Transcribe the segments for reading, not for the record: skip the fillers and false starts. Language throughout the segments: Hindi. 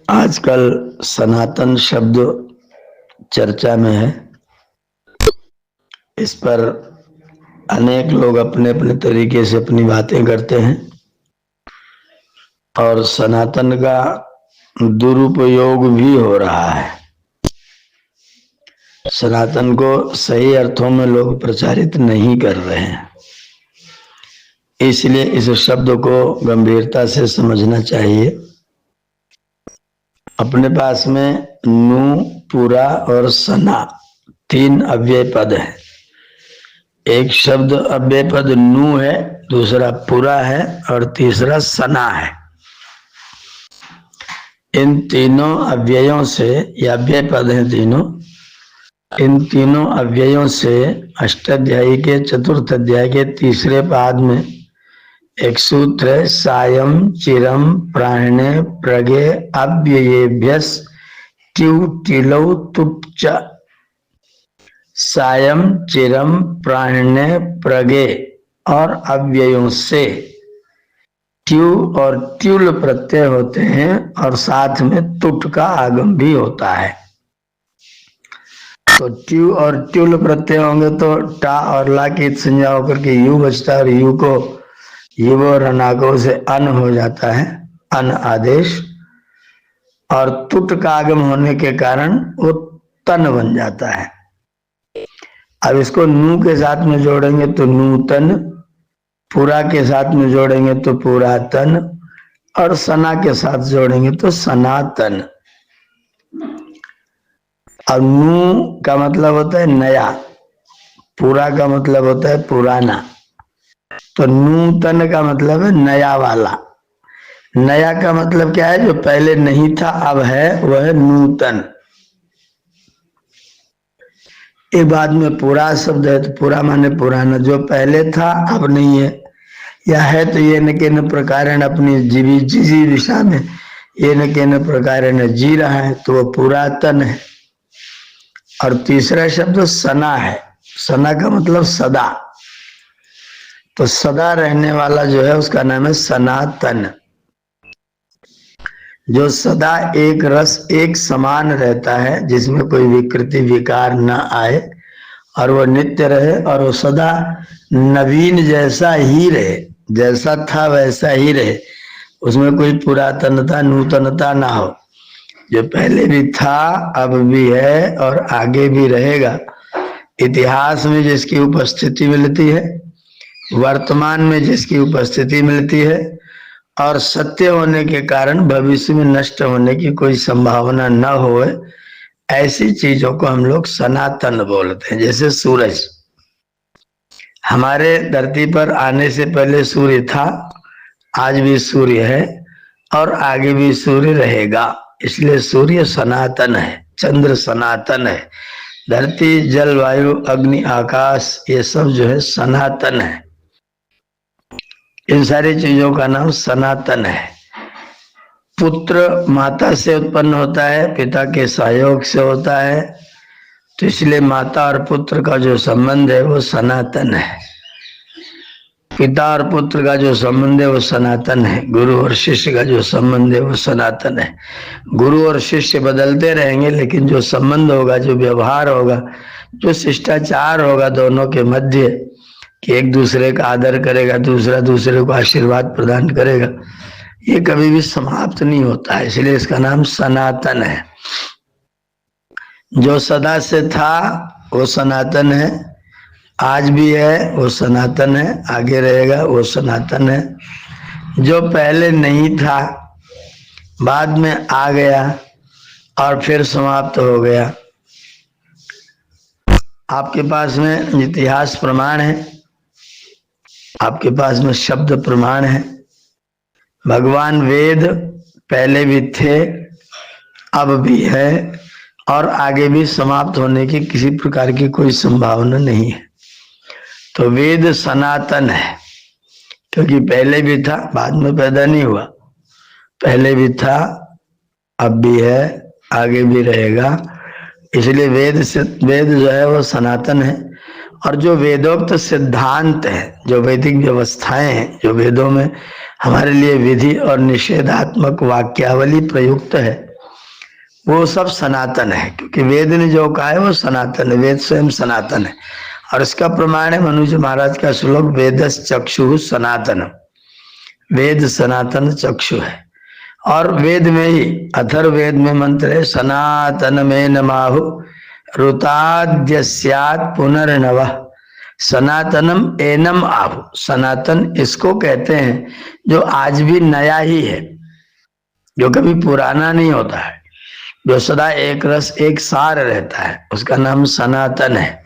आजकल सनातन शब्द चर्चा में है। इस पर अनेक लोग अपने अपने तरीके से अपनी बातें करते हैं और सनातन का दुरुपयोग भी हो रहा है। सनातन को सही अर्थों में लोग प्रचारित नहीं कर रहे हैं, इसलिए इस शब्द को गंभीरता से समझना चाहिए। अपने पास में नु, पुरा और सना तीन अव्यय पद हैं। एक शब्द अव्यय पद नु है, दूसरा पुरा है और तीसरा सना है। इन तीनों अव्ययों से, ये अव्यय पद हैं तीनों, इन तीनों अव्ययों से अष्टाध्यायी के चतुर्थ अध्याय के तीसरे पाद में एक सूत्र है, सायं चिरम प्राणे प्रगे अव्ययेभ्यस ट्यू टिलौ तुप्च। सायं चिरम प्राणे प्रगे और अव्ययों से ट्यू और ट्यूल प्रत्यय होते हैं और साथ में तुट का आगम भी होता है। तो ट्यू और ट्यूल प्रत्यय होंगे तो टा और ला की संज्ञा होकर के यू बचता है और यू को युव और अनागो से अन हो जाता है, अन आदेश, और तुट का आगम होने के कारण वो तन बन जाता है। अब इसको नू के साथ में जोड़ेंगे तो नूतन, पुरा के साथ में जोड़ेंगे तो पुरातन और सना के साथ जोड़ेंगे तो सनातन। और नू का मतलब होता है नया, पुरा का मतलब होता है पुराना, तो नूतन का मतलब है नया वाला। नया का मतलब क्या है? जो पहले नहीं था अब है, वह है नूतन। एक बाद में पुरा शब्द है तो पुरा माने पुराना, जो पहले था अब नहीं है, या है तो ये न के न प्रकार अपनी जी दिशा में ये न के न प्रकार जी रहा है, तो वो पुरातन है। और तीसरा शब्द सना है। सना का मतलब सदा, तो सदा रहने वाला जो है उसका नाम है सनातन। जो सदा एक रस एक समान रहता है, जिसमें कोई विकृति विकार न आए और वो नित्य रहे और वो सदा नवीन जैसा ही रहे, जैसा था वैसा ही रहे, उसमें कोई पुरातनता नूतनता ना हो। जो पहले भी था अब भी है और आगे भी रहेगा। इतिहास में जिसकी उपस्थिति मिलती है, वर्तमान में जिसकी उपस्थिति मिलती है और सत्य होने के कारण भविष्य में नष्ट होने की कोई संभावना न हो, ऐसी चीजों को हम लोग सनातन बोलते हैं। जैसे सूरज, हमारे धरती पर आने से पहले सूर्य था, आज भी सूर्य है और आगे भी सूर्य रहेगा, इसलिए सूर्य सनातन है, चंद्र सनातन है, धरती जलवायु अग्नि आकाश ये सब जो है सनातन है। इन सारी चीजों का नाम सनातन है। पुत्र माता से उत्पन्न होता है, पिता के सहयोग से होता है, तो इसलिए माता और पुत्र का जो संबंध है वो सनातन है। पिता और पुत्र का जो संबंध है वो सनातन है। गुरु और शिष्य का जो संबंध है वो सनातन है। गुरु और शिष्य बदलते रहेंगे, लेकिन जो संबंध होगा, जो व्यवहार होगा, जो शिष्टाचार होगा दोनों के मध्य, कि एक दूसरे का आदर करेगा, दूसरा दूसरे को आशीर्वाद प्रदान करेगा, ये कभी भी समाप्त नहीं होता है, इसलिए इसका नाम सनातन है। जो सदा से था वो सनातन है, आज भी है वो सनातन है, आगे रहेगा वो सनातन है। जो पहले नहीं था, बाद में आ गया और फिर समाप्त हो गया। आपके पास में इतिहास प्रमाण है, आपके पास में शब्द प्रमाण है। भगवान वेद पहले भी थे, अब भी है और आगे भी समाप्त होने की किसी प्रकार की कोई संभावना नहीं है। तो वेद सनातन है, क्योंकि पहले भी था, बाद में पैदा नहीं हुआ, पहले भी था, अब भी है, आगे भी रहेगा, इसलिए वेद जो है वो सनातन है। और जो वेदोक्त सिद्धांत है, जो वैदिक व्यवस्थाएं हैं, जो वेदों में हमारे लिए विधि और निषेधात्मक वाक्यावली प्रयुक्त है, वो सब सनातन है, क्योंकि वेद ने जो कहा है वो सनातन है, वेद स्वयं सनातन है। और इसका प्रमाण है मनुज महाराज का श्लोक, वेदस चक्षु सनातन, वेद सनातन चक्षु है। और वेद में ही अथर्ववेद में मंत्र है, सनातन में नमाहु ऋताद्यस्यात् पुनर्नवः, सनातनम एनम आहु, सनातन इसको कहते हैं जो आज भी नया ही है, जो कभी पुराना नहीं होता है, जो सदा एक रस एक सार रहता है, उसका नाम सनातन है।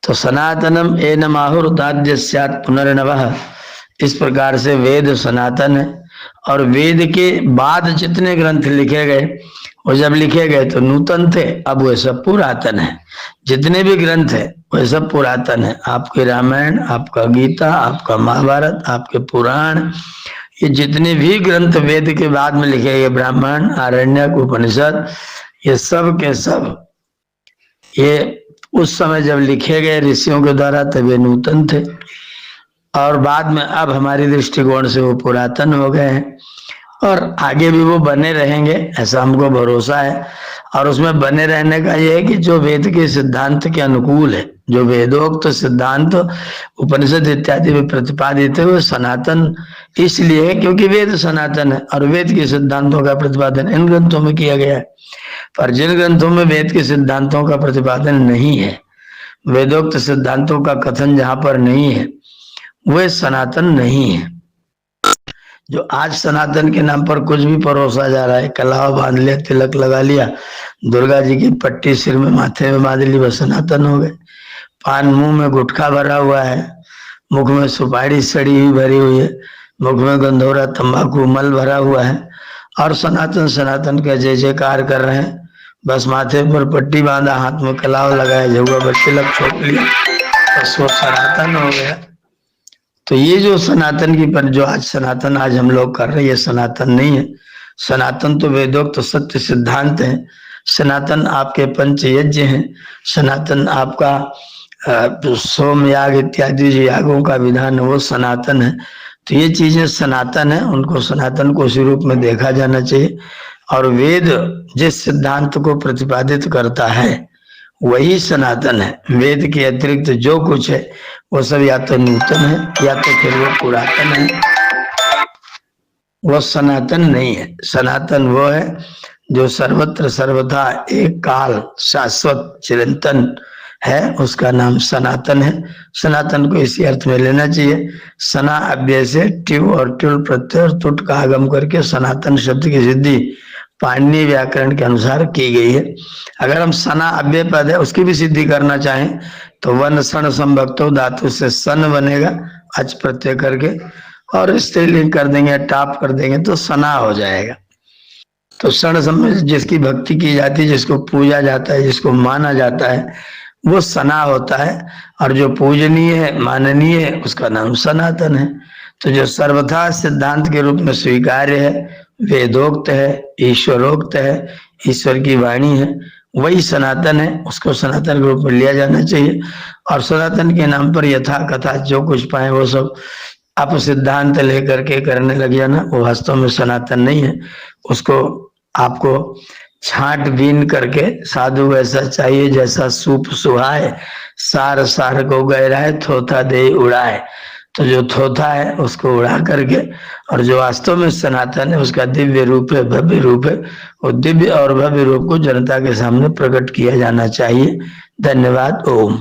तो सनातनम एनम आहु ऋताद्यस्यात् पुनर्नवः, इस प्रकार से वेद सनातन है। और वेद के बाद जितने ग्रंथ लिखे गए वो जब लिखे गए तो नूतन थे, अब वे सब पुरातन है। जितने भी ग्रंथ है वे सब पुरातन है। आपके रामायण, आपका गीता, आपका महाभारत, आपके पुराण, ये जितने भी ग्रंथ वेद के बाद में लिखे गए, ब्राह्मण, आरण्यक, उपनिषद, ये सब के सब ये उस समय जब लिखे गए ऋषियों के द्वारा तब ये नूतन थे, और बाद में अब हमारी दृष्टिकोण से वो पुरातन हो गए हैं, और आगे भी वो बने रहेंगे ऐसा हमको भरोसा है। और उसमें बने रहने का ये है कि जो वेद के सिद्धांत के अनुकूल है, जो वेदोक्त सिद्धांत उपनिषद इत्यादि में प्रतिपादित है, वो सनातन इसलिए है क्योंकि वेद सनातन है और वेद के सिद्धांतों का प्रतिपादन इन ग्रंथों में किया गया है। पर जिन ग्रंथों में वेद के सिद्धांतों का प्रतिपादन नहीं है, वेदोक्त सिद्धांतों का कथन जहां पर नहीं है, वे सनातन नहीं है। जो आज सनातन के नाम पर कुछ भी परोसा जा रहा है, कलावा बांध लिया, तिलक लगा लिया, दुर्गा जी की पट्टी सिर में माथे में बांध ली, वह सनातन हो गए। पान मुंह में गुटखा भरा हुआ है, मुख में सुपारी सड़ी हुई भरी हुई है, मुख में गंधौरा तंबाकू मल भरा हुआ है, और सनातन सनातन का जय जयकार कर रहे हैं। बस माथे पर पट्टी बांधा, हाथ में कलाव लगाया, झुआ पर तिलक छोड़ लिया, बस वो सनातन हो गया। तो ये जो सनातन की पर जो आज सनातन आज हम लोग कर रहे हैं, ये सनातन नहीं है। सनातन तो वेदोक्त तो सत्य सिद्धांत है, सनातन आपके पंच यज्ञ हैं, सनातन आपका सोम याग इत्यादि जो यागों का विधान है वो सनातन है। तो ये चीजें सनातन है, उनको सनातन को उसी रूप में देखा जाना चाहिए। और वेद जिस सिद्धांत को प्रतिपादित करता है वही सनातन है। वेद के अतिरिक्त जो कुछ है वो सब या तो नूतन है या तो फिर वो पुरातन है, वो सनातन नहीं है। सनातन वो है जो सर्वत्र सर्वथा एक काल शाश्वत चिरंतन है, उसका नाम सनातन है। सनातन को इसी अर्थ में लेना चाहिए। सना अव्यय से ट्यू और ट्युल प्रत्यय और तुट का आगम करके सनातन शब्द की सिद्धि पाणिनि व्याकरण के अनुसार की गई है। अगर हम सना अव्यय पद है उसकी भी सिद्धि करना चाहें तो वन सन संभक्तो धातु से सन बनेगा अच प्रत्यय करके, और स्त्रीलिंग कर देंगे, टाप कर देंगे तो सना हो जाएगा। तो सन समय जिसकी भक्ति की जाती है, जिसको पूजा जाता है, जिसको माना जाता है, वो सना होता है। और जो पूजनीय है, माननीय है, उसका नाम सनातन है। तो जो सर्वथा सिद्धांत के रूप में स्वीकार्य है, वेदोक्त है, ईश्वरोक्त है, ईश्वर की वाणी है, वही सनातन है, उसको सनातन के रूप में लिया जाना चाहिए। और सनातन के नाम पर यथा कथा जो कुछ पाए वो सब आप सिद्धांत लेकर के करने लग जाना, वो वास्तव में सनातन नहीं है। उसको आपको छांट बीन करके साधु वैसा चाहिए जैसा सूप सुहाए, सार सार को गहराए, थोथा दे उड़ाए। तो जो थोथा है उसको उड़ा करके, और जो वास्तव में सनातन है उसका दिव्य रूप है, भव्य रूप है, वो दिव्य और भव्य रूप को जनता के सामने प्रकट किया जाना चाहिए। धन्यवाद। ओम।